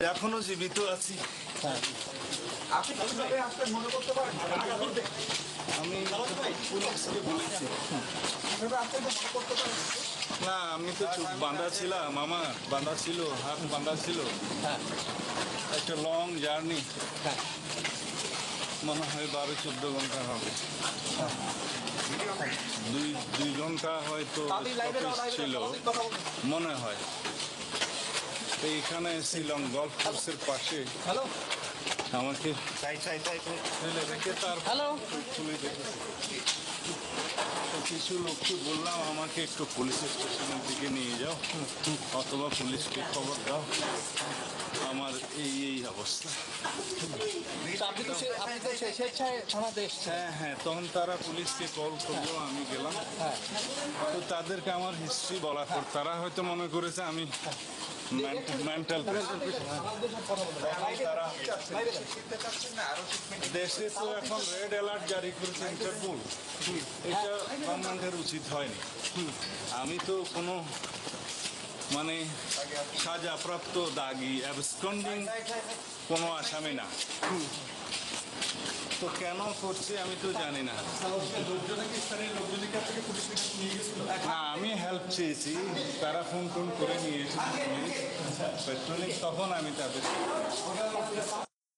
এখনো জীবিত আছি। আপনি কিভাবে আসলে মনে করতে পারেন আমি পুলিশকে বলেছি। কিভাবে আসলে মনে করতে পারেন? না, আমি তো চোখ বাঁধা ছিলাম, আমার বাঁধা ছিল, হাত বাঁধা ছিল। একটা লং জার্নি, মনে হয় 12-14 ঘন্টা হবে। 2 ঘন্টা হয়তো স্টপেজ ছিল মনে হয়। তো এখানে এসেছিলাম গল্ফ কোর্সের পাশে, হ্যালো আমাকে ফেলে রেখে তারপর তুলে রেখেছে। তো কিছু লোককে বললাম আমাকে একটু পুলিশ স্টেশনের দিকে নিয়ে যাও, অথবা পুলিশকে খবর দাও, আমার এই অবস্থা। আপনি তো স্বেচ্ছায় থানাতে এসেছেন। হ্যাঁ, তখন তারা পুলিশকে কল করলো, আমি গেলাম। তো তাদেরকে আমার হিস্ট্রি বলার পর তারা হয়তো মনে করেছে আমি মেন্টাল। দেশে তো এখন রেড অ্যালার্ট জারি করেছে ইন্টারপোল, এটা গভর্নমেন্টের উচিত হয়নি। আমি তো কোনো মানে সাজাপ্রাপ্ত দাগি অ্যাবসকন্ডিং কোনো আসামি না, তো কেন করছে আমি তো জানি না। না, আমি হেল্প চেয়েছি, তারা ফোন করে নিয়ে এসেছে পুলিশ পেট্রোলিং, তখন আমি তাদের